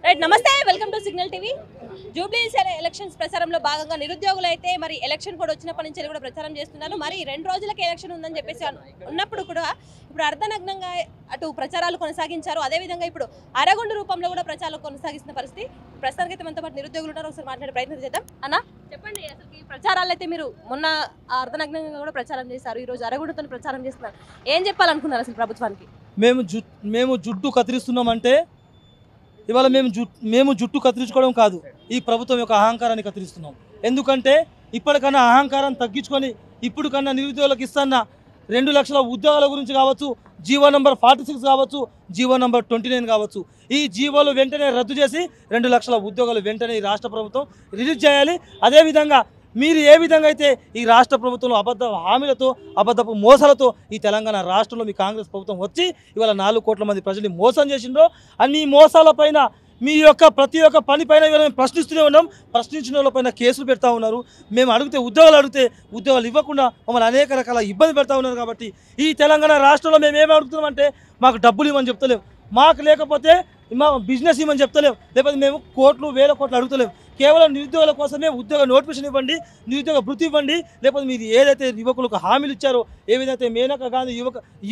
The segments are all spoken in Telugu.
రైట్ నమస్తే welcome to signal TV Jubilee elections ప్రచారంలో భాగంగా నిరుద్యోగులు అయితే మరి ఎలక్షన్ కూడా వచ్చినప్పటి నుంచి కూడా ప్రచారం చేస్తున్నారు మరి 2 రోజులకి ఎలక్షన్ ఉందని చెప్పేసి ఉన్నప్పుడు కూడా ఇప్పుడు అర్ధనగ్నంగా అటు ప్రచారాలు కొనసాగించారు అదే విధంగా ఇప్పుడు అరగొండ రూపంలో కూడా ప్రచారాలు కొనసాగిస్తున్న పరిస్థితి ప్రస్తుతానికి మనతో పాటు నిరుద్యోగులు ఉన్నారు ఒకసారి మాట్లాడే ప్రయత్నం చేద్దాం అన్న చెప్పండి అసలు ఈ ప్రచారాలు అయితే మీరు మొన్న అర్ధనగ్నంగా కూడా ప్రచారం చేశారు ఈ రోజు అరగొండతో ప్రచారం చేస్తున్నారు ఏం చెప్పాలనుకున్నారు అసలు ప్రభుత్వానికి మేము జుట్టు కత్తిరిస్తున్నామంటే ఇవాళ మేము జుట్టు కత్తిరించుకోవడం కాదు ఈ ప్రభుత్వం యొక్క అహంకారాన్ని కత్తిరిస్తున్నాం ఎందుకంటే ఇప్పటికన్నా అహంకారం తగ్గించుకొని ఇప్పుడు కన్నా నిరుద్యోగులకు ఇస్తున్న 2 లక్షల ఉద్యోగాల గురించి కావచ్చు జీవో నంబర్ 46 కావచ్చు జీవో నంబర్ 29 కావచ్చు ఈ జీవోలు వెంటనే రద్దు చేసి 2 లక్షల ఉద్యోగాలు వెంటనే ఈ రాష్ట్ర ప్రభుత్వం రిలీజ్ చేయాలి అదేవిధంగా మీరు ఏ విధంగా అయితే ఈ రాష్ట్ర ప్రభుత్వంలో అబద్ధ హామీలతో అబద్ధపు మోసాలతో ఈ తెలంగాణ రాష్ట్రంలో మీ కాంగ్రెస్ ప్రభుత్వం వచ్చి ఇవాళ 4 కోట్ల మంది ప్రజల్ని మోసం చేసిండ్రో అన్ని మోసాలపైన మీ యొక్క ప్రతి ఒక్క పనిపైన మేము ప్రశ్నిస్తూనే ఉన్నాం ప్రశ్నించిన వాళ్ళపైన కేసులు పెడతా ఉన్నారు మేము అడిగితే ఉద్యోగాలు ఇవ్వకుండా మమ్మల్ని అనేక రకాల ఇబ్బంది పెడతా ఉన్నారు కాబట్టి ఈ తెలంగాణ రాష్ట్రంలో మేము ఏమి అడుగుతున్నామంటే మాకు డబ్బులు ఇవ్వమని చెప్తలేం మాకు లేకపోతే మా బిజినెస్ ఇవ్వమని చెప్తలేం లేకపోతే మేము వేల కోట్లు అడుగుతలేం కేవలం నిరుద్యోగుల కోసమే ఉద్యోగ నోటిఫికేషన్ ఇవ్వండి నిరుద్యోగ భృతి ఇవ్వండి లేకపోతే మీరు ఏదైతే యువకులకు హామీలు ఇచ్చారో ఏ విధంగా మేనకా గాంధీ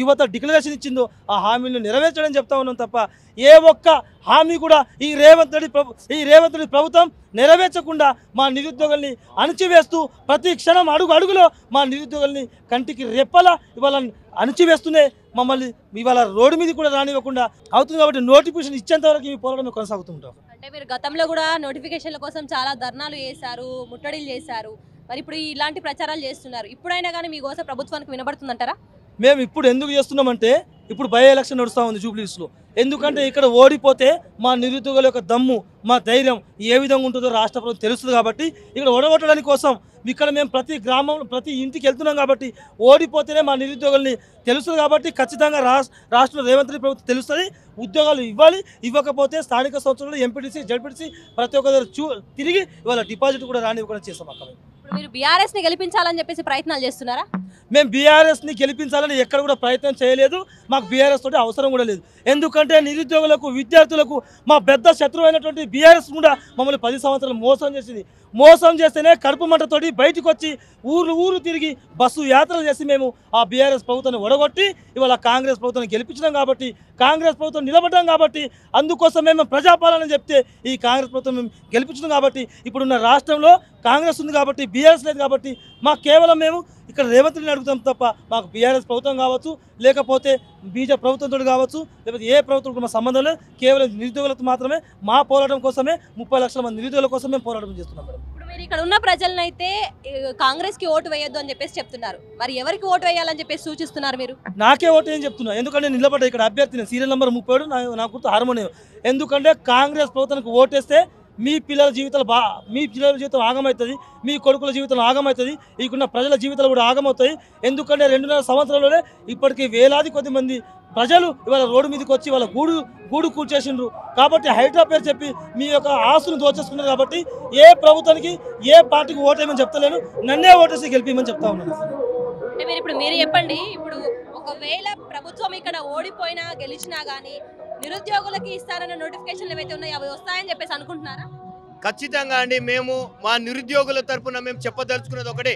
యువత డిక్లరేషన్ ఇచ్చిందో ఆ హామీలను నెరవేర్చడం చెప్తా ఉన్నాం తప్ప ఏ ఒక్క హామీ కూడా ఈ రేవంత్ రెడ్డి ప్రభుత్వం నెరవేర్చకుండా మా నిరుద్యోగుల్ని అణచివేస్తూ ప్రతి క్షణం అడుగులో మా నిరుద్యోగుల్ని కంటికి రెప్పలా ఇవాళ అణచివేస్తూనే మమ్మల్ని ఇవాళ రోడ్డు మీద కూడా రానివ్వకుండా అవుతుంది కాబట్టి నోటిఫికేషన్ ఇచ్చేంత వరకు ఈ పోరాటం కొనసాగుతుంటాం అంటే మీరు గతంలో కూడా నోటిఫికేషన్ల కోసం చాలా ధర్నాలు చేశారు ముట్టడిలు చేశారు మరి ఇప్పుడు ఇలాంటి ప్రచారాలు చేస్తున్నారు ఇప్పుడైనా కానీ మీ కోసం ప్రభుత్వానికి వినబడుతుందంటారా మేము ఇప్పుడు ఎందుకు చేస్తున్నామంటే ఇప్పుడు బై ఎలక్షన్ నడుస్తూ ఉంది జూబ్లీస్లో ఎందుకంటే ఇక్కడ ఓడిపోతే మా నిరుద్యోగుల యొక్క దమ్ము మా ధైర్యం ఏ విధంగా ఉంటుందో రాష్ట్ర ప్రభుత్వం తెలుస్తుంది కాబట్టి ఇక్కడ ఓడగొట్టడానికి కోసం ఇక్కడ మేము ప్రతి గ్రామంలో ప్రతి ఇంటికి వెళ్తున్నాం కాబట్టి ఓడిపోతేనే మా నిరుద్యోగుల్ని తెలుస్తుంది కాబట్టి ఖచ్చితంగా రాష్ట్రంలో రేవంత్ రెడ్డి ప్రభుత్వం తెలుస్తుంది ఉద్యోగాలు ఇవ్వాలి ఇవ్వకపోతే స్థానిక సంస్థలు ఎంపీటీసీ జడ్పీటీసీ ప్రతి ఒక్కరు తిరిగి ఇవాళ డిపాజిట్ కూడా రానివ్వకుండా చేస్తాం అక్కడ మీరు బీఆర్ఎస్ని గెలిపించాలని చెప్పేసి ప్రయత్నాలు చేస్తున్నారా మేము బీఆర్ఎస్ని గెలిపించాలని ఎక్కడ కూడా ప్రయత్నం చేయలేదు మాకు బీఆర్ఎస్ తోటి అవసరం కూడా లేదు ఎందుకంటే నిరుద్యోగులకు విద్యార్థులకు మా పెద్ద శత్రువు అయినటువంటి బీఆర్ఎస్ కూడా మమ్మల్ని 10 సంవత్సరాలు మోసం చేస్తేనే కడుపు మంటతోటి బయటకు వచ్చి ఊరు తిరిగి బస్సు యాత్రలు చేసి మేము ఆ బీఆర్ఎస్ ప్రభుత్వాన్ని ఒడగొట్టి ఇవాళ కాంగ్రెస్ ప్రభుత్వాన్ని గెలిపించడం కాబట్టి కాంగ్రెస్ ప్రభుత్వం నిలబడ్డాం కాబట్టి అందుకోసం మేము ప్రజాపాలన చెప్తే ఈ కాంగ్రెస్ ప్రభుత్వం మేము గెలిపించడం కాబట్టి ఇప్పుడున్న రాష్ట్రంలో కాంగ్రెస్ ఉంది కాబట్టి బీఆర్ఎస్ లేదు కాబట్టి మాకు కేవలం మేము ఇక్కడ రేవంత్ రెడ్డిని అడుగుతాం తప్ప మాకు బీఆర్ఎస్ ప్రభుత్వం కావచ్చు లేకపోతే బీజేపీ ప్రభుత్వంతో కావచ్చు లేకపోతే ఏ ప్రభుత్వం మా సంబంధం లేదు కేవలం నిరుద్యోగులతో మాత్రమే మా పోరాటం కోసమే 30 లక్షల మంది నిరుద్యోగుల కోసం మేము పోరాటం చేస్తున్నాం మేడం ఇప్పుడు మీరు ఇక్కడ ఉన్న ప్రజలను అయితే కాంగ్రెస్కి ఓటు వేయొద్దు అని చెప్పేసి చెప్తున్నారు మరి ఎవరికి ఓటు వేయాలని చెప్పేసి సూచిస్తున్నారు మీరు నాకే ఓటు ఏం చెప్తున్నా ఎందుకంటే నేను నిలబడ్డా ఇక్కడ అభ్యర్థిని సీరియల్ నెంబర్ 37 నా గుర్తు హార్మోనియం ఎందుకంటే కాంగ్రెస్ ప్రభుత్వానికి ఓటేస్తే మీ పిల్లల జీవితం ఆగమవుతుంది మీ కొడుకుల జీవితం ఆగమవుతుంది ఇక్కడున్న ప్రజల జీవితాలు కూడా ఆగమవుతాయి ఎందుకంటే 2.5 సంవత్సరాల్లోనే ఇప్పటికీ వేలాది కొద్ది మంది ప్రజలు ఇవాళ రోడ్డు మీదకి వచ్చి వాళ్ళ గూడు కూర్చేసిండ్రు కాబట్టి హైడ్రా పేరు చెప్పి మీ యొక్క ఆస్తును దోచేసుకున్నారు కాబట్టి ఏ ప్రభుత్వానికి ఏ పార్టీకి ఓటేయమని చెప్తలేను నన్నే ఓటేసి గెలిపిమని చెప్తా ఉన్నాను అంటే మీరు చెప్పండి ఇప్పుడు ఒకవేళ ప్రభుత్వం ఇక్కడ ఓడిపోయినా గెలిచినా కానీ నిరుద్యోగులకి ఇస్తారన్న నోటిఫికేషన్లు ఏవైతే ఉన్నాయో అవి వస్తాయని చెప్పేసి అనుకుంటున్నారా ఖచ్చితంగా అండి మేము మా నిరుద్యోగుల తరపున మేము చెప్పదలుచుకున్నది ఒకటే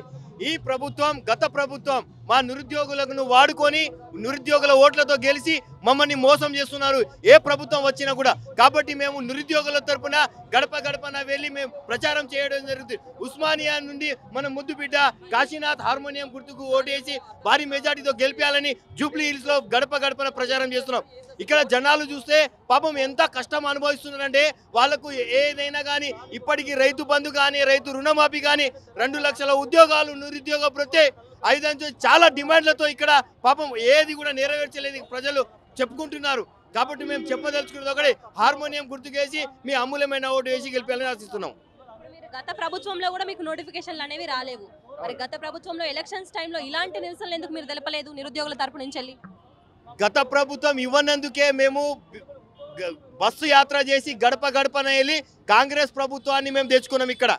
ఈ ప్రభుత్వం గత ప్రభుత్వం మా నిరుద్యోగులను వాడుకొని నిరుద్యోగుల ఓట్లతో గెలిచి మమ్మల్ని మోసం చేస్తున్నారు ఏ ప్రభుత్వం వచ్చినా కూడా కాబట్టి మేము నిరుద్యోగుల తరపున గడపన వెళ్ళి మేము ప్రచారం చేయడం జరుగుతుంది ఉస్మానియా నుండి మన ముద్దు బిడ్డ కాశీనాథ్ హార్మోనియం గుర్తుకు ఓటేసి భారీ మెజార్టీతో గెలిపాలని జూబ్లీ హిల్స్ లో గడపన ప్రచారం చేస్తున్నాం ఇక్కడ జనాలు చూస్తే పాపం ఎంత కష్టం అనుభవిస్తున్నారంటే వాళ్ళకు ఏదైనా కానీ ఇప్పటికీ రైతు బంధు కానీ రైతు రుణమాఫీ కానీ 2 లక్షల ఉద్యోగాలు నిరుద్యోగ ప్రత్యే 5 చాలా డిమాండ్లతో ఇక్కడ పాపం ఏది కూడా నెరవేర్చలేదు ప్రజలు చెప్పుకుంటున్నారు కాబట్టి మేము చెప్పదలుచుకున్నది ఒకటే హార్మోనియం గుర్తుకేసి మీ అమూల్యమైన ఓటు వేసి గెలిపాలని ఆశిస్తున్నాం గత ప్రభుత్వంలో కూడా మీకు నోటిఫికేషన్లు అనేవి రాలేవు మరి గత ప్రభుత్వంలో ఎలక్షన్స్ టైంలో ఇలాంటి నిరసనలు ఎందుకు మీరు తెలపలేదు నిరుద్యోగుల తరపు నుంచి గత ప్రభుత్వం ఇవ్వనందుకే మేము బస్సు యాత్ర చేసి గడపన వెళ్ళి కాంగ్రెస్ ప్రభుత్వాన్ని మేము తెచ్చుకున్నాం ఇక్కడ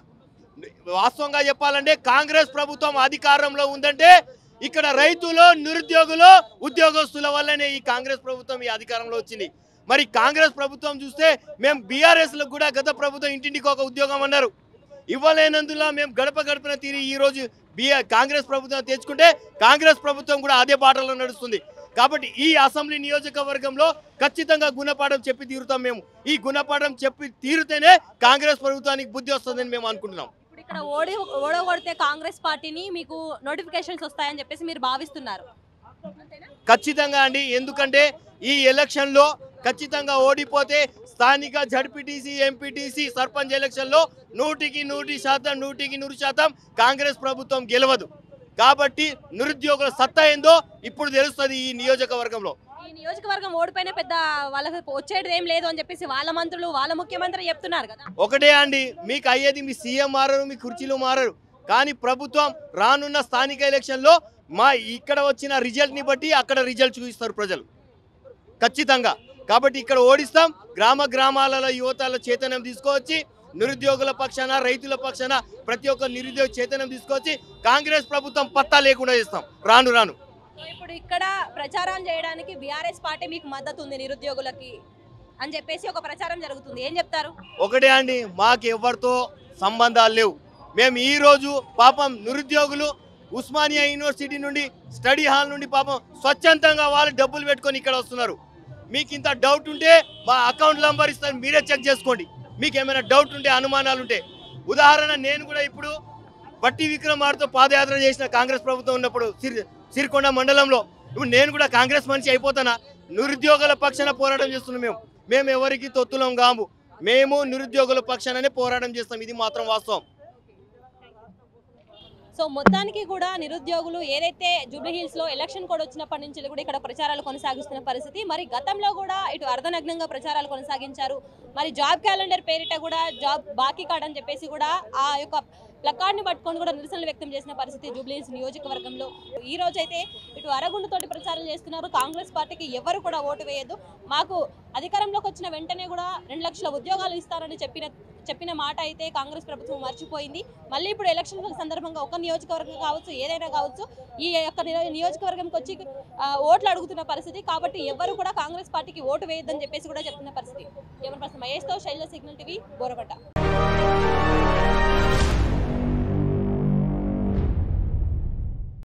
వాస్తవంగా చెప్పాలంటే కాంగ్రెస్ ప్రభుత్వం అధికారంలో ఉందంటే ఇక్కడ రైతులు నిరుద్యోగులు ఉద్యోగస్తుల వల్లనే ఈ కాంగ్రెస్ ప్రభుత్వం ఈ అధికారంలో వచ్చింది మరి కాంగ్రెస్ ప్రభుత్వం చూస్తే మేము బీఆర్ఎస్లకు కూడా గత ప్రభుత్వం ఇంటింటికి ఒక ఉద్యోగం అన్నారు. ఇవ్వలేనందున మేము గడప గడపన తీరి ఈరోజు కాంగ్రెస్ ప్రభుత్వం తెచ్చుకుంటే కాంగ్రెస్ ప్రభుత్వం కూడా అదే బాటలో నడుస్తుంది. కాబట్టి ఈ అసెంబ్లీ నియోజకవర్గంలో ఖచ్చితంగా గుణపాఠం చెప్పి తీరుతాం. మేము ఈ గుణపాఠం చెప్పి తీరుతేనే కాంగ్రెస్ ప్రభుత్వానికి బుద్ధి వస్తుందని మేము అనుకుంటున్నాం. ఇప్పుడు ఇక్కడ ఓడగొడితే కాంగ్రెస్ పార్టీని మీకు నోటిఫికేషన్స్ వస్తాయని చెప్పేసి మీరు భావిస్తున్నారు? ఖచ్చితంగా అండి. ఎందుకంటే ఈ ఎలక్షన్లో ఖచ్చితంగా ఓడిపోతే స్థానిక జడ్పీటీసీ, ఎంపీటీసీ, సర్పంచ్ ఎలక్షన్లో 100% కాంగ్రెస్ ప్రభుత్వం గెలవదు. కాబట్టి నిరుద్యోగుల సత్తా ఏందో ఇప్పుడు తెలుస్తుంది ఈ నియోజకవర్గంలో. ఈ నియోజకవర్గం ఓడిపోయినా పెద్ద వాళ్ళకి వచ్చేది ఏం లేదు అని చెప్పేసి వాళ్ళ మంత్రులు, వాళ్ళ ముఖ్యమంత్రి చెప్తున్నారు కదా. ఒకటే అండి, మీకు అయ్యేది మీ సీఎం మారరు, మీ కుర్చీలు మారరు. కానీ ప్రభుత్వం రానున్న స్థానిక ఎలక్షన్లో మా ఇక్కడ వచ్చిన రిజల్ట్ని బట్టి అక్కడ రిజల్ట్ చూపిస్తారు ప్రజలు ఖచ్చితంగా. కాబట్టి ఇక్కడ ఓడిస్తాం. గ్రామాలలో యువతల చైతన్యం తీసుకొచ్చి నిరుద్యోగుల పక్షాన, రైతుల పక్షాన ప్రతి ఒక్క నిరుద్యోగ చైతన్యం తీసుకొచ్చి కాంగ్రెస్ ప్రభుత్వం పత్తా లేకుండా చేస్తాం రాను. ఇప్పుడు ఇక్కడ ప్రచారం చేయడానికి బీఆర్ఎస్ పార్టీ మీకు మద్దతు ఉంది నిరుద్యోగులకి అని చెప్పేసి ఒక ప్రచారం జరుగుతుంది, ఏం చెప్తారు? ఒకటే అండి, మాకు ఎవరితో సంబంధాలు లేవు. మేము ఈరోజు పాపం నిరుద్యోగులు ఉస్మానియా యూనివర్సిటీ నుండి, స్టడీ హాల్ నుండి పాపం స్వచ్ఛందంగా వాళ్ళు డబ్బులు పెట్టుకొని ఇక్కడ వస్తున్నారు. మీకు ఇంత డౌట్ ఉంటే మా అకౌంట్ నంబర్ ఇస్తాను, మీరే చెక్ చేసుకోండి. మీకు ఏమైనా డౌట్ ఉంటే, అనుమానాలు ఉంటే. ఉదాహరణ, నేను కూడా ఇప్పుడు బట్టి విక్రమార్తో పాదయాత్ర చేసిన కాంగ్రెస్ ప్రభుత్వం ఉన్నప్పుడు సిరికొండ మండలంలో. ఇప్పుడు నేను కూడా కాంగ్రెస్ మనిషి అయిపోతానా? నిరుద్యోగుల పక్షాన పోరాటం చేస్తున్నాం. మేము ఎవరికి తొత్తులం కాము. మేము నిరుద్యోగుల పక్షాననే పోరాటం చేస్తాం. ఇది మాత్రం వాస్తవం. సో మొత్తానికి కూడా నిరుద్యోగులు ఏదైతే జూబ్లీ హిల్స్ లో ఎలక్షన్ కోడ్ వచ్చినప్పటి నుంచి కూడా ఇక్కడ ప్రచారాలు కొనసాగిస్తున్న పరిస్థితి. మరి గతంలో కూడా ఇటు అర్ధనగ్నంగా ప్రచారాలు కొనసాగించారు. మరి జాబ్ క్యాలెండర్ పేరిట కూడా జాబ్ బాకీ కార్డ్ అని చెప్పేసి కూడా ఆ యొక్క ప్లకార్డ్ని పట్టుకొని కూడా నిరసనలు వ్యక్తం చేసిన పరిస్థితి జూబ్లీ హిల్స్ నియోజకవర్గంలో. ఈ రోజు అయితే ఇటు అరగుండుతోటి ప్రచారం చేస్తున్నారు. కాంగ్రెస్ పార్టీకి ఎవరు కూడా ఓటు వేయద్దు, మాకు అధికారంలోకి వచ్చిన వెంటనే కూడా 2 లక్షల ఉద్యోగాలు ఇస్తారని చెప్పిన మాట అయితే కాంగ్రెస్ ప్రభుత్వం మర్చిపోయింది. మళ్ళీ ఇప్పుడు ఎలక్షన్ సందర్భంగా ఒక నియోజకవర్గం కావచ్చు, ఏదైనా కావచ్చు, ఈ యొక్క నియోజకవర్గంకి వచ్చి ఓట్లు అడుగుతున్న పరిస్థితి. కాబట్టి ఎవరు కూడా కాంగ్రెస్ పార్టీకి ఓటు వేయొద్దని చెప్పేసి కూడా చెప్తున్న పరిస్థితి. ఎవరి ప్రశ్న మహేష్తో, శైలజ, సిగ్నల్ టీవీ, బోరపట్ట.